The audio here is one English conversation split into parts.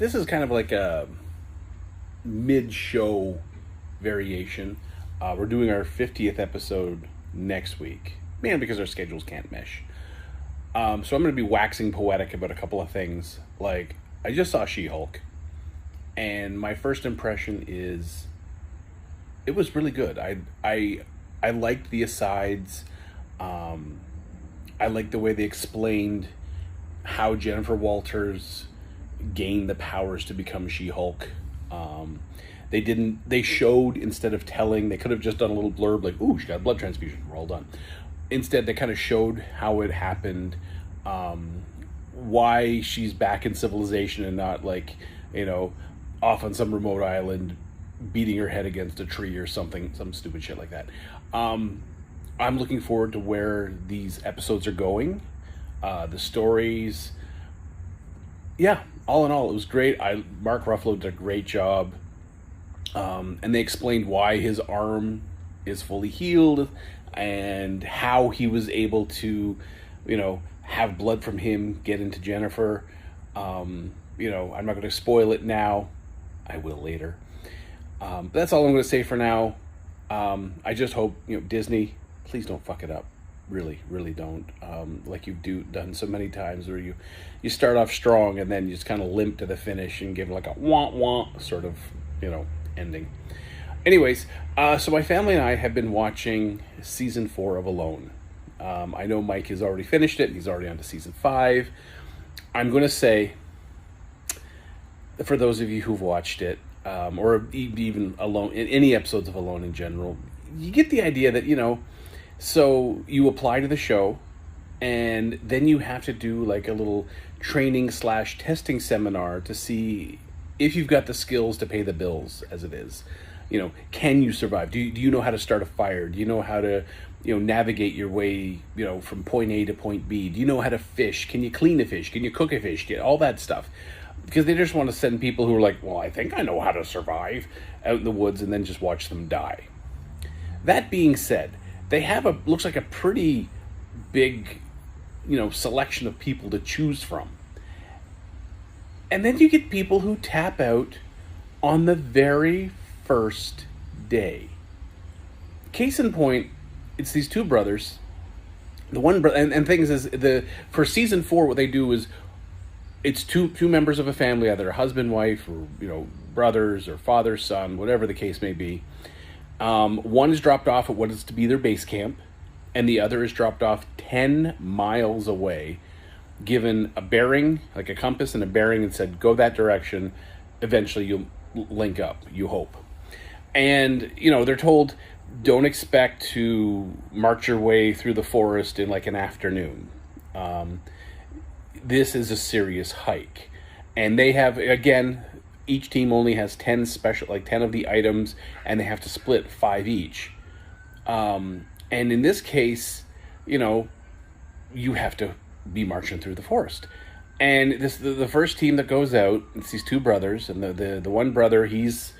this is kind of like a mid-show variation. We're doing our 50th episode next week, man, because our schedules can't mesh. So I'm going to be waxing poetic about a couple of things. Like, I just saw She-Hulk, and my first impression is it was really good. I liked the asides. I liked the way they explained how Jennifer Walters gained the powers to become She-Hulk. They showed instead of telling. They could have just done a little blurb like, ooh, she got a blood transfusion, we're all done. Instead, they kind of showed how it happened, why she's back in civilization and not like, off on some remote island beating her head against a tree or something, some stupid shit like that. I'm looking forward to where these episodes are going. The stories, yeah, all in all, it was great. Mark Ruffalo did a great job. And they explained why his arm is fully healed and how he was able to, have blood from him get into Jennifer. I'm not going to spoil it now. I will later. But that's all I'm going to say for now. I just hope, Disney, please don't fuck it up. Really, really don't. Like you've done so many times where you start off strong and then you just kind of limp to the finish and give like a wah-wah sort of, ending. Anyways, so my family and I have been watching season 4 of Alone. I know Mike has already finished it. He's already on to season 5. I'm going to say, for those of you who've watched it, or even Alone, in any episodes of Alone in general, you get the idea that, so you apply to the show, and then you have to do like a little training/testing seminar to see if you've got the skills to pay the bills, as it is. Can you survive? Do you know how to start a fire? Do you know how to, navigate your way, from point A to point B? Do you know how to fish? Can you clean a fish? Can you cook a fish? All that stuff. Because they just want to send people who are like, well, I think I know how to survive out in the woods and then just watch them die. That being said, they have looks like a pretty big, selection of people to choose from. And then you get people who tap out on the very first day. Case in point, it's these two brothers. The one and things is for season 4, what they do is it's two members of a family, either a husband, wife, or brothers, or father, son, whatever the case may be. One is dropped off at what is to be their base camp, and the other is dropped off 10 miles away, given a bearing, like a compass and a bearing, and said, go that direction. Eventually you'll link up, you hope. And, they're told, don't expect to march your way through the forest in like an afternoon. This is a serious hike. And they have, again, each team only has 10 of the items, and they have to split 5 each. And in this case, you have to be marching through the forest. And the first team that goes out, it's these two brothers, and the one brother, he's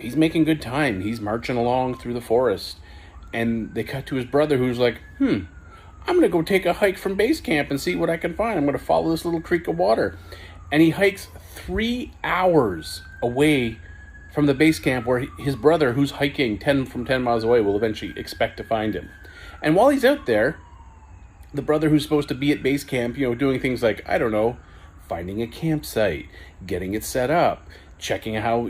making good time. He's marching along through the forest, and they cut to his brother, who's like, I'm going to go take a hike from base camp and see what I can find. I'm going to follow this little creek of water. And he hikes 3 hours away from the base camp where his brother, who's hiking 10 miles away, will eventually expect to find him. And while he's out there, the brother who's supposed to be at base camp, doing things like, I don't know, finding a campsite, getting it set up, checking how,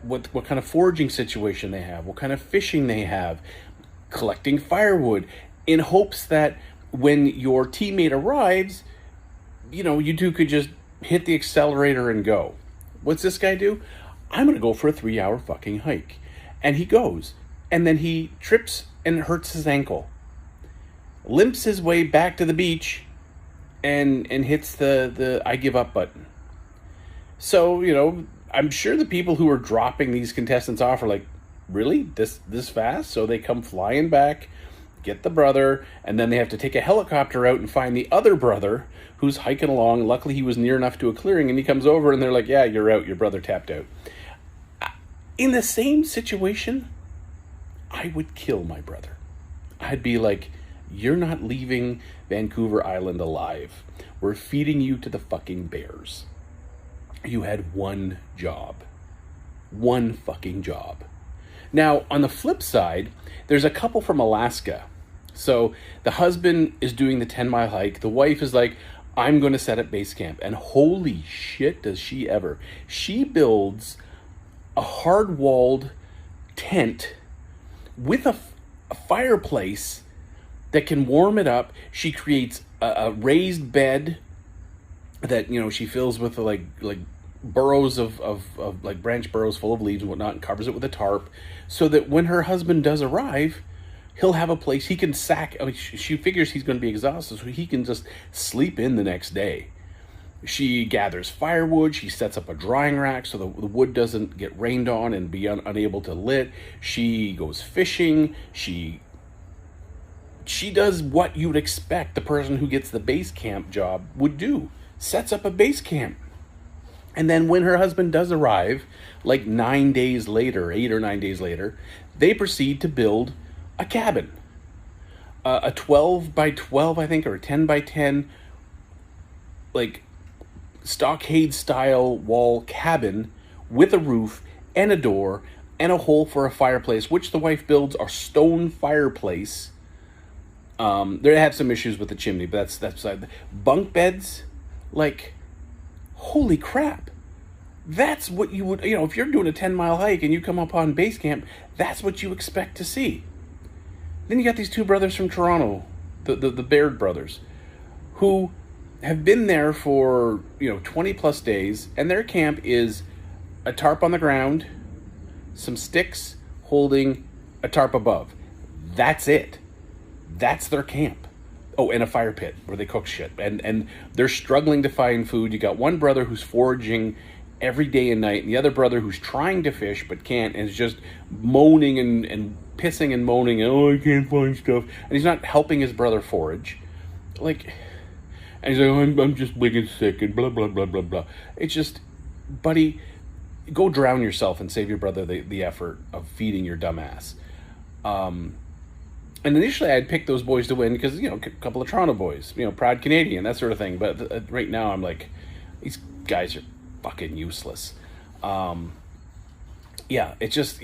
what kind of foraging situation they have, what kind of fishing they have, collecting firewood, in hopes that when your teammate arrives, you two could just hit the accelerator and go. What's this guy do? I'm going to go for a 3-hour fucking hike. And he goes, and then he trips and hurts his ankle, limps his way back to the beach, and hits the I give up button. So, I'm sure the people who are dropping these contestants off are like, really? This fast? So they come flying back, get the brother, and then they have to take a helicopter out and find the other brother who's hiking along. Luckily, he was near enough to a clearing, and he comes over, and they're like, yeah, you're out. Your brother tapped out. In the same situation, I would kill my brother. I'd be like, you're not leaving Vancouver Island alive. We're feeding you to the fucking bears. you had one job. One fucking job. Now, on the flip side, there's a couple from Alaska. So the husband is doing the 10-mile hike. The wife is like, I'm going to set up base camp. And holy shit, does she ever. She builds a hard-walled tent with a fireplace that can warm it up. She creates a raised bed that, you know, she fills with like burrows of like branch burrows full of leaves and whatnot, and covers it with a tarp, so that when her husband does arrive, he'll have a place he can sack. I mean, she figures he's going to be exhausted, so he can just sleep in the next day. She gathers firewood. She sets up a drying rack so the wood doesn't get rained on and be unable to lit. She goes fishing. She does what you would expect the person who gets the base camp job would do. Sets up a base camp. And then when her husband does arrive, like 9 days later, 8 or 9 days later, they proceed to build a cabin. A 12 by 12, I think, or a 10 by 10, like stockade style wall cabin with a roof and a door and a hole for a fireplace, which the wife builds a stone fireplace. They had some issues with the chimney, but that's beside. Bunk beds, like, holy crap. That's what you would, you know, if you're doing a 10-mile hike and you come up on base camp, that's what you expect to see. Then you got these two brothers from Toronto, the Baird brothers, who have been there for, 20 plus days, and their camp is a tarp on the ground, some sticks holding a tarp above. That's it. That's their camp. Oh, and a fire pit where they cook shit. And they're struggling to find food. You got one brother who's foraging every day and night, and the other brother who's trying to fish but can't, and is just moaning and pissing and moaning, oh, I can't find stuff. And he's not helping his brother forage. Like, and he's like, oh, I'm just big and sick and blah, blah, blah, blah, blah. It's just, buddy, go drown yourself and save your brother the effort of feeding your dumb ass. And initially I'd pick those boys to win because, a couple of Toronto boys, proud Canadian, that sort of thing. But right now I'm like, these guys are fucking useless. Yeah, it's just,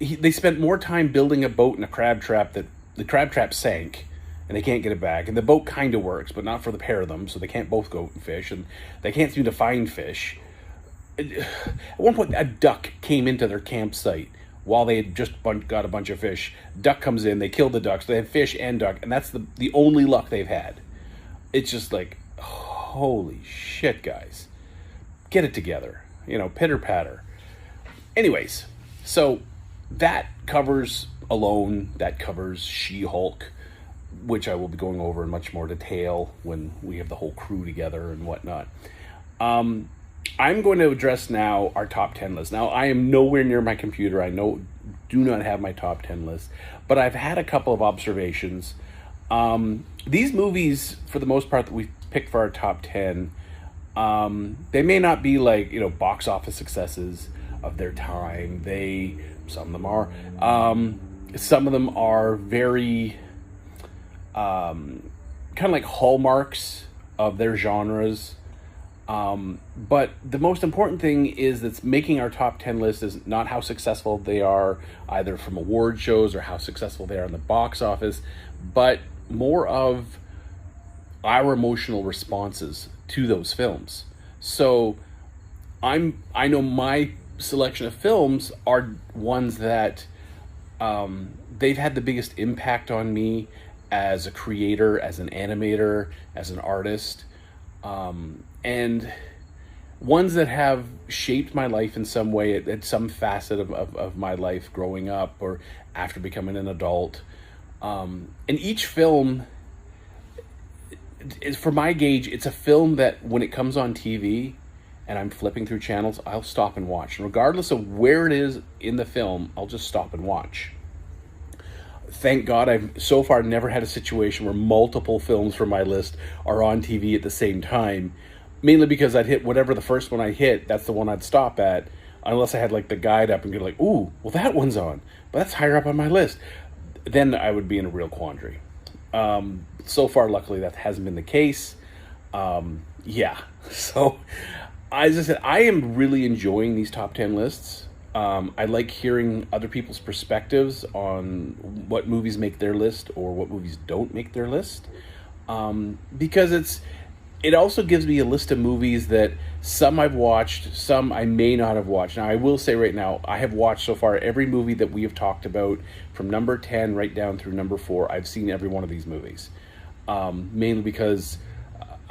they spent more time building a boat in a crab trap that the crab trap sank and they can't get it back. And the boat kind of works, but not for the pair of them, so they can't both go and fish, and they can't seem to find fish. At one point, a duck came into their campsite while they had just got a bunch of fish. Duck comes in, they kill the ducks, they have fish and duck, and that's the only luck they've had. It's just like, holy shit, guys. Get it together. Pitter patter. Anyways, so that covers Alone, that covers She-Hulk, which I will be going over in much more detail when we have the whole crew together and whatnot. I'm going to address now our top 10 list. Now, I am nowhere near my computer. I do not have my top 10 list, but I've had a couple of observations. These movies, for the most part, that we've picked for our top 10, they may not be like, box office successes of their time. Some of them are. Some of them are very kind of like hallmarks of their genres. But the most important thing is that's making our top 10 list is not how successful they are either from award shows or how successful they are in the box office, but more of our emotional responses to those films. So I know my selection of films are ones that they've had the biggest impact on me as a creator, as an animator, as an artist, and ones that have shaped my life in some way at some facet of my life growing up or after becoming an adult. And each film is, for my gauge, it's a film that when it comes on TV and I'm flipping through channels, I'll stop and watch. And regardless of where it is in the film, I'll just stop and watch. Thank God I've so far never had a situation where multiple films from my list are on TV at the same time. Mainly because I'd hit whatever the first one I hit, that's the one I'd stop at. Unless I had like the guide up and go like, ooh, well that one's on. But that's higher up on my list. Then I would be in a real quandary. So far, luckily, that hasn't been the case. Yeah. So, as I said, I am really enjoying these top 10 lists. I like hearing other people's perspectives on what movies make their list or what movies don't make their list. Because it also gives me a list of movies that some I've watched, some I may not have watched. Now, I will say right now, I have watched so far every movie that we have talked about from number 10 right down through number 4. I've seen every one of these movies. Mainly because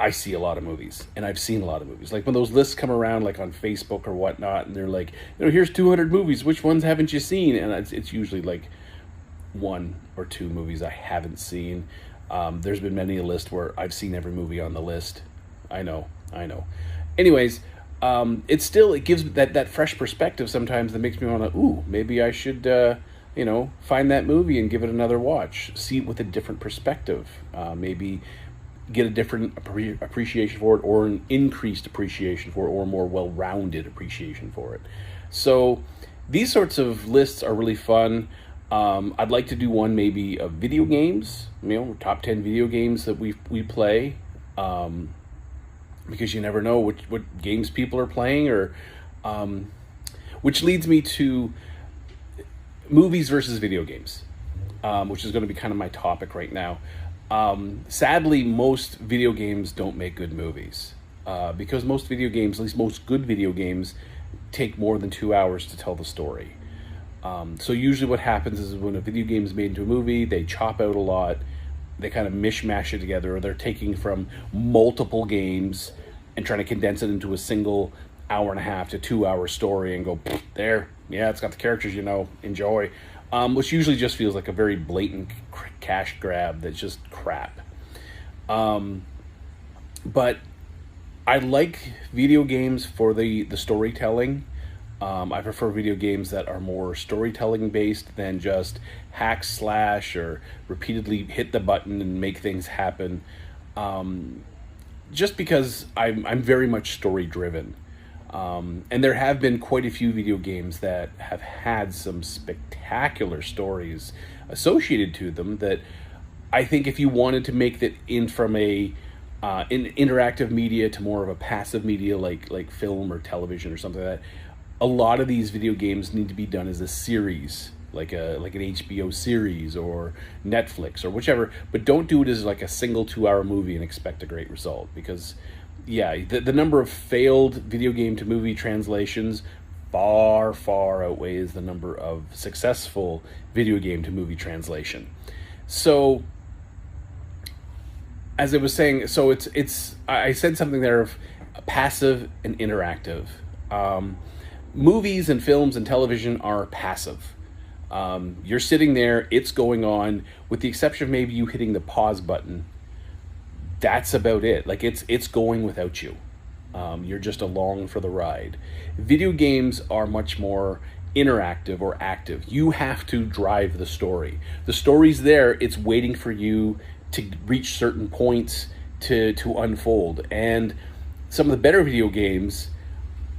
I see a lot of movies and I've seen a lot of movies. Like when those lists come around, like on Facebook or whatnot, and they're like, here's 200 movies. Which ones haven't you seen? And it's usually like one or two movies I haven't seen. There's been many a list where I've seen every movie on the list. I know. Anyways, it gives that fresh perspective sometimes that makes me want to, maybe I should, find that movie and give it another watch. See it with a different perspective. Maybe get a different appreciation for it, or an increased appreciation for it, or a more well-rounded appreciation for it. So these sorts of lists are really fun. I'd like to do one maybe of video games, top 10 video games that we play, because you never know what games people are playing, or which leads me to movies versus video games, which is going to be kind of my topic right now. Sadly, most video games don't make good movies, because most video games, at least most good video games, take more than 2 hours to tell the story. So usually what happens is when a video game is made into a movie, they chop out a lot, they kind of mishmash it together, or they're taking from multiple games and trying to condense it into a single hour and a half to 2 hour story and go, there, yeah, it's got the characters, enjoy. Which usually just feels like a very blatant cash grab that's just crap. But I like video games for the storytelling. I prefer video games that are more storytelling based than just hack slash or repeatedly hit the button and make things happen. Just because I'm very much story driven. And there have been quite a few video games that have had some spectacular stories associated to them that I think if you wanted to make that in from an interactive media to more of a passive media like film or television or something like that, a lot of these video games need to be done as a series, like an HBO series or Netflix or whichever, but don't do it as like a single 2 hour movie and expect a great result, because the number of failed video game to movie translations far outweighs the number of successful video game to movie translation. So as I was saying, so I said something there of passive and interactive. Movies and films and television are passive. You're sitting there, it's going on, with the exception of maybe you hitting the pause button. That's about it. Like it's going without you. You're just along for the ride. Video games are much more interactive or active. You have to drive the story. The story's there. It's waiting for you to reach certain points to unfold. And some of the better video games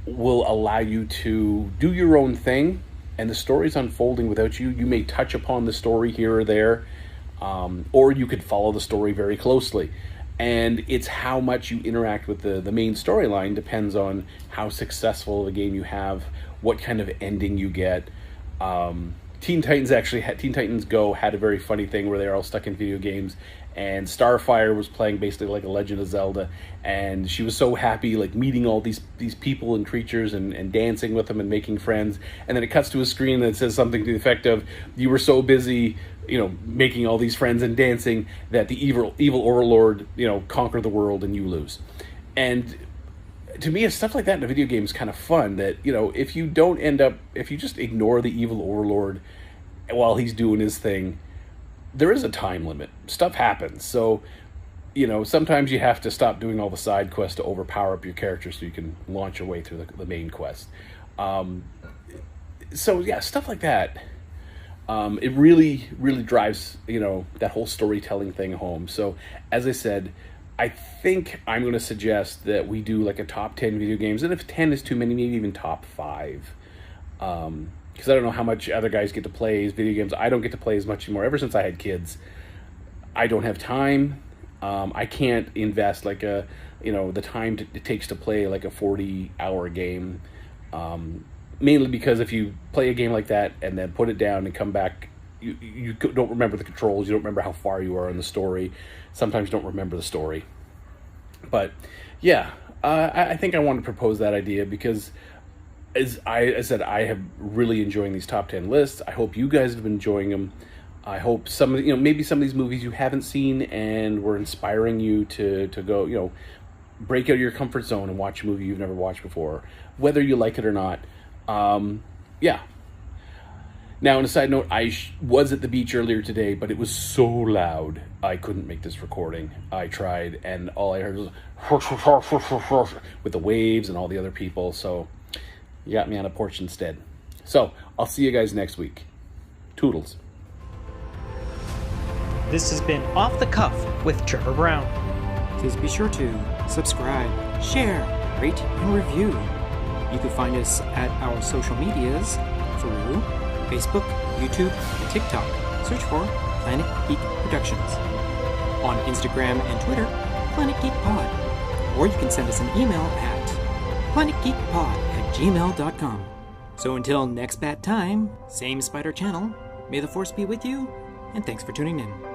will allow you to do your own thing, and the story's unfolding without you. You may touch upon the story here or there, or you could follow the story very closely. And it's how much you interact with the main storyline depends on how successful the game you have, what kind of ending you get. Teen Titans Go had a very funny thing where they're all stuck in video games, and Starfire was playing basically like a Legend of Zelda, and she was so happy like meeting all these people and creatures and dancing with them and making friends, and then it cuts to a screen that says something to the effect of, you were so busy making all these friends and dancing that the evil overlord conquered the world and you lose. And to me, stuff like that in a video game is kind of fun, that if you just ignore the evil overlord while he's doing his thing, there is a time limit. Stuff happens. So, sometimes you have to stop doing all the side quests to overpower up your character so you can launch your way through the main quest. Stuff like that. It really, really drives, that whole storytelling thing home. So, as I said, I think I'm going to suggest that we do like a top 10 video games. And if 10 is too many, maybe even top 5. Because I don't know how much other guys get to play video games. I don't get to play as much anymore. Ever since I had kids, I don't have time. I can't invest like the time it takes to play like a 40-hour game. Mainly because if you play a game like that and then put it down and come back, you don't remember the controls, you don't remember how far you are in the story. Sometimes you don't remember the story. But yeah, I think I want to propose that idea because, as I said, I have really enjoying these top 10 lists. I hope you guys have been enjoying them. I hope maybe some of these movies you haven't seen and were inspiring you to go, break out of your comfort zone and watch a movie you've never watched before, whether you like it or not. Yeah. Now, on a side note, I was at the beach earlier today, but it was so loud I couldn't make this recording. I tried, and all I heard was with the waves and all the other people. So you got me on a porch instead. So I'll see you guys next week. Toodles. This has been Off the Cuff with Trevor Brown. Please be sure to subscribe, share, rate, and review. You can find us at our social medias through Facebook, YouTube, and TikTok. Search for Planet Geek Productions. On Instagram and Twitter, Planet Geek Pod. Or you can send us an email at planetgeekpod@gmail.com. So until next bat time, same spider channel, may the force be with you, and thanks for tuning in.